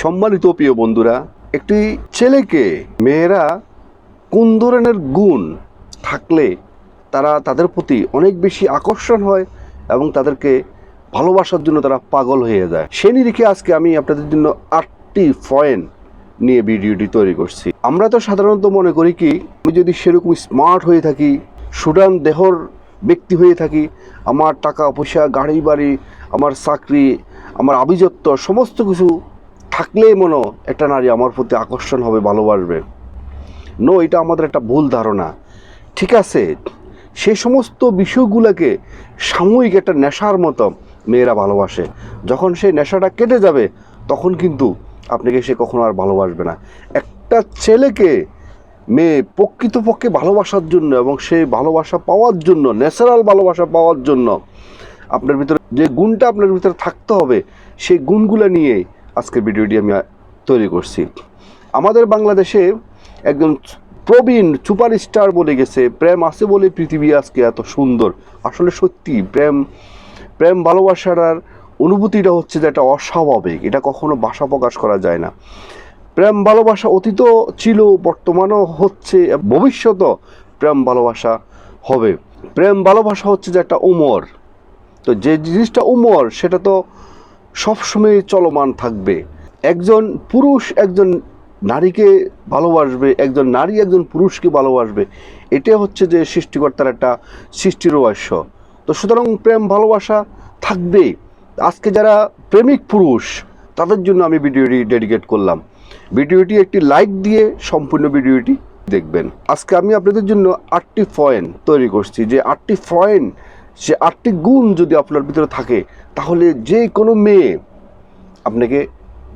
সম্মানিত প্রিয় বন্ধুরা, একটি ছেলেকে মেয়েরা কোন ধরনের গুণ থাকলে তাদের প্রতি অনেক বেশি আকর্ষণ হয় এবং তাদেরকে ভালোবাসার জন্য তারা পাগল হয়ে যায়, সে নিরিখে আজকে আমি আপনাদের জন্য 8টি পয়েন্ট নিয়ে ভিডিওটি তৈরি করছি। আমরা তো সাধারণত মনে করি কি, আমি যদি সেরকম স্মার্ট হয়ে থাকি, সুডান দেহর ব্যক্তি হয়ে থাকি, আমার টাকা পয়সা, গাড়ি বাড়ি, আমার চাকরি, আমার আভিজাত্য সমস্ত কিছু থাকলেই মনে একটা নারী আমার প্রতি আকর্ষণ হবে, ভালোবাসবে। নো, এটা আমাদের একটা ভুল ধারণা। ঠিক আছে, সেই সমস্ত বিষয়গুলোকে সাময়িক একটা নেশার মতো মেয়েরা ভালোবাসে। যখন সেই নেশাটা কেটে যাবে তখন কিন্তু আপনাকে সে কখনো আর ভালোবাসবে না। একটা ছেলেকে মেয়ে প্রকৃতপক্ষে ভালোবাসার জন্য এবং সেই ভালোবাসা পাওয়ার জন্য, ন্যাচারাল ভালোবাসা পাওয়ার জন্য আপনার ভিতরে যে গুণটা আপনার ভিতরে থাকতে হবে, সেই গুণগুলো নিয়ে আজকের ভিডিওটি আমি তৈরি করছি। আমাদের বাংলাদেশে একজন প্রবীণ সুপারস্টার বলে গেছে, প্রেম আছে বলে পৃথিবী আজকে এত সুন্দর। আসলে সত্যি প্রেম ভালোবাসার অনুভূতিটা হচ্ছে যে একটা অস্বাভাবিক, এটা কখনো ভাষা প্রকাশ করা যায় না। প্রেম ভালোবাসা অতীত ছিল, বর্তমানও হচ্ছে, ভবিষ্যতও প্রেম ভালোবাসা হবে। প্রেম ভালোবাসা হচ্ছে যে একটা উমর, তো যে জিনিসটা উমর সেটা তো সবসময় চলমান থাকবে। একজন পুরুষ একজন নারীকে ভালোবাসবে, একজন নারী একজন পুরুষকে ভালোবাসবে, এটা হচ্ছে যে সৃষ্টিকর্তার একটা সৃষ্টির রহস্য। তো সুতরাং প্রেম ভালোবাসা থাকবে। আজকে যারা প্রেমিক পুরুষ তাদের জন্য আমি ভিডিওটি ডেডিকেট করলাম। ভিডিওটি একটি লাইক দিয়ে সম্পূর্ণ ভিডিওটি দেখবেন। আজকে আমি আপনাদের জন্য 8টি পয়েন্ট তৈরি করছি, যে 8টি পয়েন্ট, সে 8টি গুণ যদি আপনার ভিতরে থাকে তাহলে যে কোনো মেয়ে আপনাকে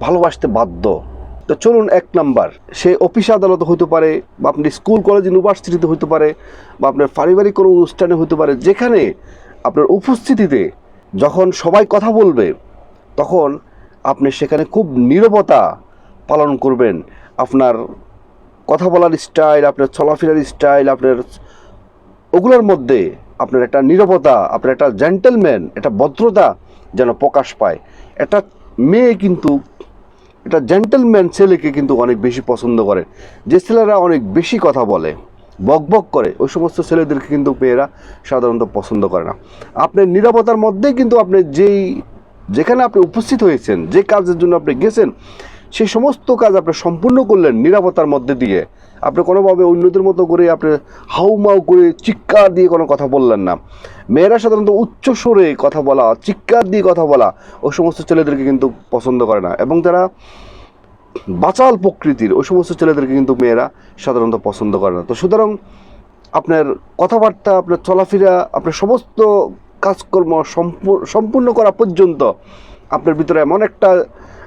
ভালোবাসতে বাধ্য। তো চলুন, 1 নাম্বার, সে অফিস আদালতে হতে পারে, বা আপনি স্কুল কলেজ ইউনিভার্সিটিতে হতে পারে, বা আপনার পারিবারিক কোনো অনুষ্ঠানে হতে পারে, যেখানে আপনার উপস্থিতিতে যখন সবাই কথা বলবে তখন আপনি সেখানে খুব নীরবতা পালন করবেন। আপনার কথা বলার স্টাইল, আপনার চলাফেরার স্টাইল, আপনার ওগুলোর মধ্যে আপনার একটা নীরবতা, আপনার একটা জেন্টলম্যান, একটা ভদ্রতা যেন প্রকাশ পায়। একটা মেয়ে কিন্তু এটা জেন্টলম্যান ছেলেকে কিন্তু অনেক বেশি পছন্দ করে। যে ছেলেরা অনেক বেশি কথা বলে, বকবক করে, ওই সমস্ত ছেলেদেরকে কিন্তু মেয়েরা সাধারণত পছন্দ করে না। আপনার নীরবতার মধ্যেই কিন্তু আপনি যেখানে আপনি উপস্থিত হয়েছেন, যে কাজের জন্য আপনি গেছেন, সেই সমস্ত কাজ আপনি সম্পূর্ণ করলেন নীরবতার মধ্যে দিয়ে। আপনি কোনোভাবে অন্যদের মতো করে আপনি হাউমাউ করে চিৎকার দিয়ে কোনো কথা বললেন না। মেয়েরা সাধারণত উচ্চ স্বরে কথা বলা, চিৎকার দিয়ে কথা বলা, ওই সমস্ত ছেলেদেরকে কিন্তু পছন্দ করে না। এবং যারা বাচাল প্রকৃতির, ওই সমস্ত ছেলেদেরকে কিন্তু মেয়েরা সাধারণত পছন্দ করে না। তো সুতরাং আপনার কথাবার্তা, আপনার চলাফেরা, আপনার সমস্ত কাজকর্ম সম্পূর্ণ করা পর্যন্ত আপনার ভিতরে এমন একটা,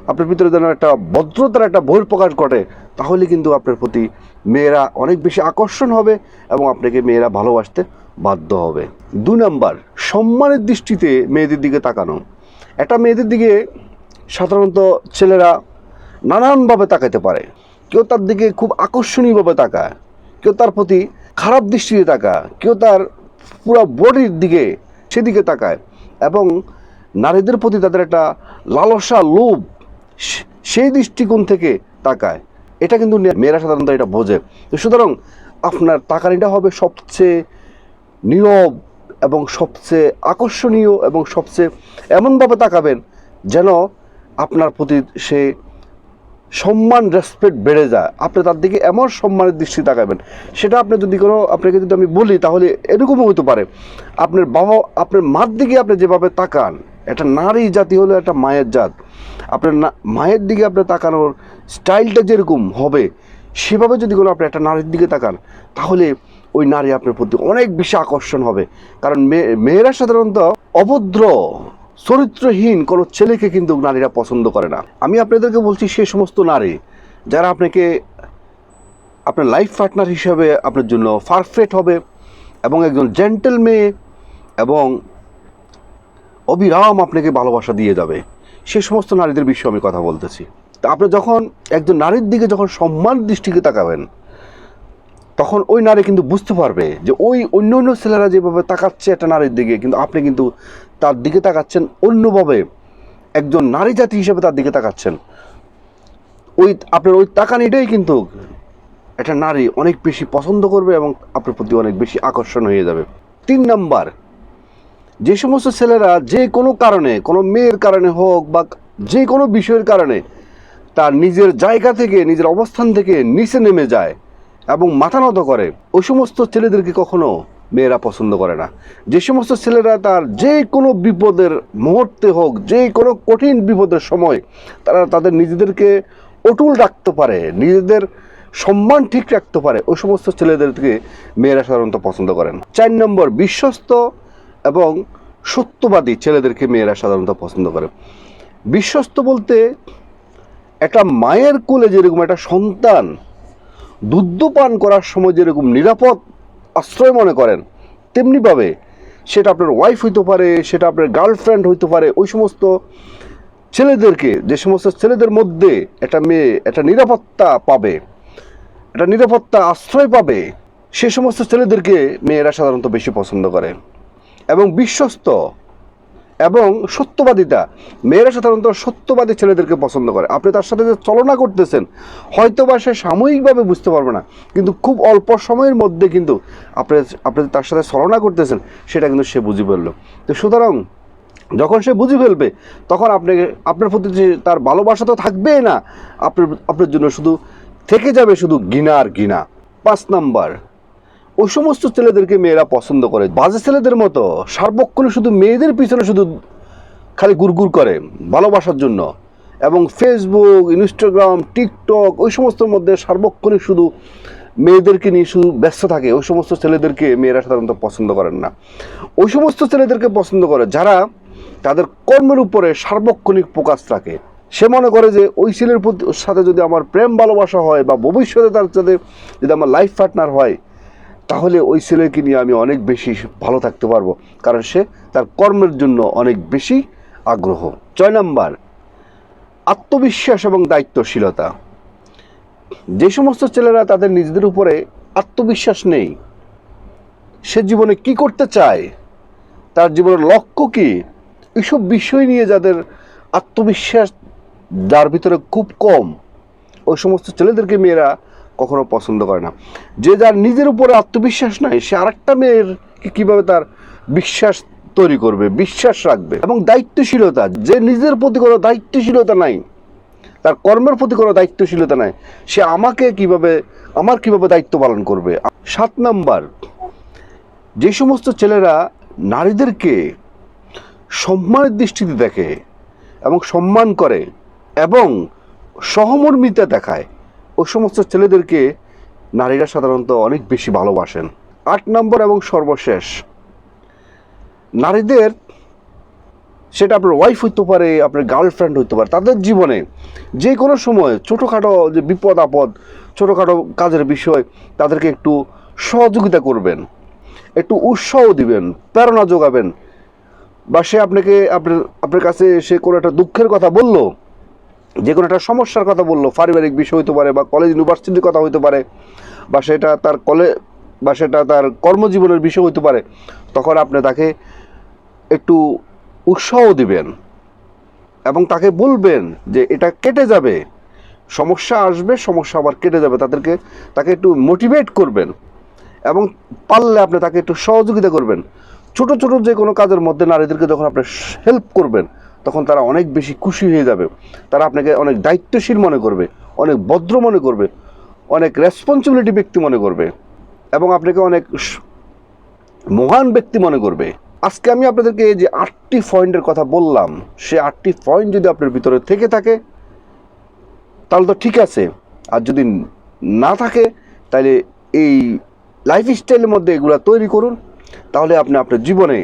আপনার ভিতরে যেন একটা ভদ্রতার একটা বহিঃপ্রকাশ ঘটে, তাহলে কিন্তু আপনার প্রতি মেয়েরা অনেক বেশি আকর্ষণ হবে এবং আপনাকে মেয়েরা ভালোবাসতে বাধ্য হবে। 2 নাম্বার, সম্মানের দৃষ্টিতে মেয়েদের দিকে তাকানো। একটা মেয়েদের দিকে সাধারণত ছেলেরা নানানভাবে তাকাতে পারে। কেউ তার দিকে খুব আকর্ষণীয়ভাবে তাকায়, কেউ তার প্রতি খারাপ দৃষ্টিতে তাকায়, কেউ তার পুরো বডির দিকে সেদিকে তাকায়, এবং নারীদের প্রতি তাদের একটা লালসা, লোভ, সেই দৃষ্টিকোণ থেকে তাকায়। এটা কিন্তু মেয়েরা সাধারণত এটা বোঝে। তো সুতরাং আপনার তাকানিটা হবে সবচেয়ে নীরব এবং সবচেয়ে আকর্ষণীয়, এবং সবচেয়ে এমনভাবে তাকাবেন যেন আপনার প্রতি সে সম্মান, রেসপেক্ট বেড়ে যায়। আপনি তার দিকে এমন সম্মানের দৃষ্টি তাকাবেন, সেটা আপনি যদি আপনাকে যদি আমি বলি তাহলে এরকমও হতে পারে, আপনার বাবা, আপনার মার দিকে আপনি যেভাবে তাকান, একটা নারী জাতি হলো একটা মায়ের জাত, আপনার মায়ের দিকে আপনি তাকানোর স্টাইলটা যেরকম হবে, সেভাবে যদি আপনি একটা নারীর দিকে তাকান তাহলে ওই নারী আপনার প্রতি অনেক বেশি আকর্ষণ হবে। কারণ মেয়েরা সাধারণত অভদ্র, চরিত্রহীন কোনো ছেলেকে কিন্তু নারীরা পছন্দ করে না। আমি আপনাদেরকে বলছি, সে সমস্ত নারী যারা আপনাকে আপনার লাইফ পার্টনার হিসাবে আপনার জন্য পারফেক্ট হবে এবং একজন জেন্টল মেয়ে এবং অবিরাম আপনাকে ভালোবাসা দিয়ে যাবে, সে সমস্ত নারীদের বিষয়ে আমি কথা বলতেছি। তা আপনি যখন একজন নারীর দিকে যখন সম্মান দৃষ্টিতে তাকাবেন, তখন ওই নারী কিন্তু বুঝতে পারবে যে ওই অন্য ছেলেরা যেভাবে তাকাচ্ছে একটা নারীর দিকে, কিন্তু আপনি কিন্তু তার দিকে তাকাচ্ছেন অন্যভাবে, একজন নারী জাতি হিসেবে তার দিকে তাকাচ্ছেন। ওই আপনার ওই তাকানিটাই কিন্তু একটা নারী অনেক বেশি পছন্দ করবে এবং আপনার প্রতি অনেক বেশি আকর্ষণ হয়ে যাবে। 3 নাম্বার, যে সমস্ত ছেলেরা যে কোনো কারণে, কোনো মেয়ের কারণে হোক বা যে কোনো বিষয়ের কারণে তার নিজের জায়গা থেকে, নিজের অবস্থান থেকে নিচে নেমে যায় এবং মাথা নত করে, ওই সমস্ত ছেলেদেরকে কখনো মেয়েরা পছন্দ করে না। যে সমস্ত ছেলেরা তার যে কোনো বিপদের মুহূর্তে হোক, যে কোনো কঠিন বিপদের সময় তারা তাদের নিজেদেরকে অটুল রাখতে পারে, নিজেদের সম্মান ঠিক রাখতে পারে, ওই সমস্ত ছেলেদেরকে মেয়েরা সাধারণত পছন্দ করেন। 4 নম্বর, বিশ্বস্ত এবং সত্যবাদী ছেলেদেরকে মেয়েরা সাধারণত পছন্দ করে। বিশ্বস্ত বলতে একটা মায়ের কোলে যেরকম একটা সন্তান দুধ পান করার সময় যেরকম নিরাপদ আশ্রয় মনে করেন, তেমনিভাবে সেটা আপনার ওয়াইফ হইতে পারে, সেটা আপনার গার্লফ্রেন্ড হইতে পারে, ওই সমস্ত ছেলেদেরকে, যে সমস্ত ছেলেদের মধ্যে একটা মেয়ে একটা নিরাপত্তা পাবে, একটা নিরাপত্তা আশ্রয় পাবে, সে সমস্ত ছেলেদেরকে মেয়েরা সাধারণত বেশি পছন্দ করে। এবং বিশ্বস্ত এবং সত্যবাদিতা, মেয়েরা সাধারণত সত্যবাদী ছেলেদেরকে পছন্দ করে। আপনি তার সাথে যে চলনা করতেছেন, হয়তো বা সে সাময়িকভাবে বুঝতে পারবে না, কিন্তু খুব অল্প সময়ের মধ্যে কিন্তু আপনি তার সাথে চলনা করতেছেন সেটা কিন্তু সে বুঝে ফেললো। তো সুতরাং যখন সে বুঝে ফেলবে, তখন আপনার প্রতি যে তার ভালোবাসা তো থাকবেই না, আপনার জন্য শুধু থেকে যাবে শুধু ঘৃণা আর ঘৃণা। 5 নাম্বার, ওই সমস্ত ছেলেদেরকে মেয়েরা পছন্দ করে বাজে ছেলেদের মতো সার্বক্ষণিক শুধু মেয়েদের পিছনে শুধু খালি গুড়গুড় করে ভালোবাসার জন্য, এবং ফেসবুক, ইনস্টাগ্রাম, টিকটক ওই সমস্তর মধ্যে সার্বক্ষণিক শুধু মেয়েদেরকে নিয়ে শুধু ব্যস্ত থাকে, ওই সমস্ত ছেলেদেরকে মেয়েরা সাধারণত পছন্দ করেন না। ওই সমস্ত ছেলেদেরকে পছন্দ করে যারা তাদের কর্মের উপরে সার্বক্ষণিক ফোকাস রাখে। সে মনে করে যে ওই ছেলের সাথে যদি আমার প্রেম ভালোবাসা হয় বা ভবিষ্যতে তার সাথে যদি আমার লাইফ পার্টনার হয়, তাহলে ওই ছেলেকে নিয়ে আমি অনেক বেশি ভালো থাকতে পারবো, কারণ সে তার কর্মের জন্য অনেক বেশি আগ্রহ। 6 নাম্বার, আত্মবিশ্বাস এবং দায়িত্বশীলতা। যে সমস্ত ছেলেরা তাদের নিজেদের উপরে আত্মবিশ্বাস নেই, সে জীবনে কি করতে চায়, তার জীবনের লক্ষ্য কি, এইসব বিষয় নিয়ে যাদের আত্মবিশ্বাস যার ভিতরে খুব কম, ওই সমস্ত ছেলেদেরকে মেয়েরা কখনো পছন্দ করে না। যে যার নিজের উপরে আত্মবিশ্বাস নাই, সে আরেকটা মেয়ের কীভাবে তার বিশ্বাস তৈরি করবে, বিশ্বাস রাখবে। এবং দায়িত্বশীলতা, যে নিজের প্রতি কোনো দায়িত্বশীলতা নাই, তার কর্মের প্রতি কোনো দায়িত্বশীলতা নাই, সে আমার কিভাবে দায়িত্ব পালন করবে। 7 নাম্বার, যে সমস্ত ছেলেরা নারীদেরকে সম্মানের দৃষ্টিতে দেখে এবং সম্মান করে এবং সহমর্মিতা দেখায়, ওই সমস্ত ছেলেদেরকে নারীরা সাধারণত অনেক বেশি ভালোবাসেন। 8 নম্বর এবং সর্বশেষ, নারীদের, সেটা আপনার ওয়াইফ হইতে পারে, আপনার গার্লফ্রেন্ড হইতে পারে, তাদের জীবনে যে কোনো সময় ছোটোখাটো যে বিপদ আপদ, ছোটোখাটো কাজের বিষয়, তাদেরকে একটু সহযোগিতা করবেন, একটু উৎসাহ দিবেন, প্রেরণা যোগাবেন। বা সে আপনার কাছে সে কোনো একটা দুঃখের কথা বললো, যে কোনো একটা সমস্যার কথা বললো, পারিবারিক বিষয় হতে পারে বা কলেজ ইউনিভার্সিটির কথা হতে পারে, বা সেটা তার কর্মজীবনের বিষয় হতে পারে, তখন আপনি তাকে একটু উৎসাহ দিবেন এবং তাকে বলবেন যে এটা কেটে যাবে, সমস্যা আসবে, সমস্যা আবার কেটে যাবে, তাকে একটু মোটিভেট করবেন এবং পারলে আপনি তাকে একটু সহযোগিতা করবেন। ছোট ছোট যে কোনো কাজের মধ্যে নারীদেরকে যখন আপনি হেল্প করবেন, তখন তারা অনেক বেশি খুশি হয়ে যাবে, তারা আপনাকে অনেক দায়িত্বশীল মনে করবে, অনেক ভদ্র মনে করবে, অনেক রেসপন্সিবিলিটি ব্যক্তি মনে করবে এবং আপনাকে অনেক মহান ব্যক্তি মনে করবে। আজকে আমি আপনাদেরকে যে 8টি পয়েন্টের কথা বললাম, সে 8টি পয়েন্ট যদি আপনার ভিতরে থেকে থাকে তাহলে তো ঠিক আছে, আর যদি না থাকে তাহলে এই লাইফস্টাইলের মধ্যে এগুলো তৈরি করুন, তাহলে আপনি আপনার জীবনে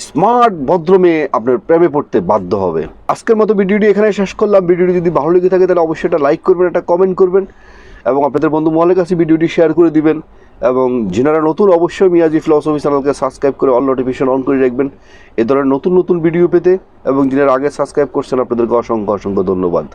স্মার্ট ভদ্র মেয়ে আপনার প্রেমে পড়তে বাধ্য হবে। আজকের মতো ভিডিওটি এখানে শেষ করলাম। ভিডিওটি যদি ভালো লেগে থাকে তাহলে অবশ্যই একটা লাইক করবেন, একটা কমেন্ট করবেন এবং আপনাদের বন্ধু মহলের কাছে ভিডিওটি শেয়ার করে দিবেন। এবং যারা নতুন, অবশ্যই মিয়াজি ফিলসফি চ্যানেলকে সাবস্ক্রাইব করে অল নোটিফিকেশন অন করে রাখবেন এ ধরনের নতুন নতুন ভিডিও পেতে। এবং যারা আগে সাবস্ক্রাইব করছেন আপনাদেরকে অসংখ্য ধন্যবাদ।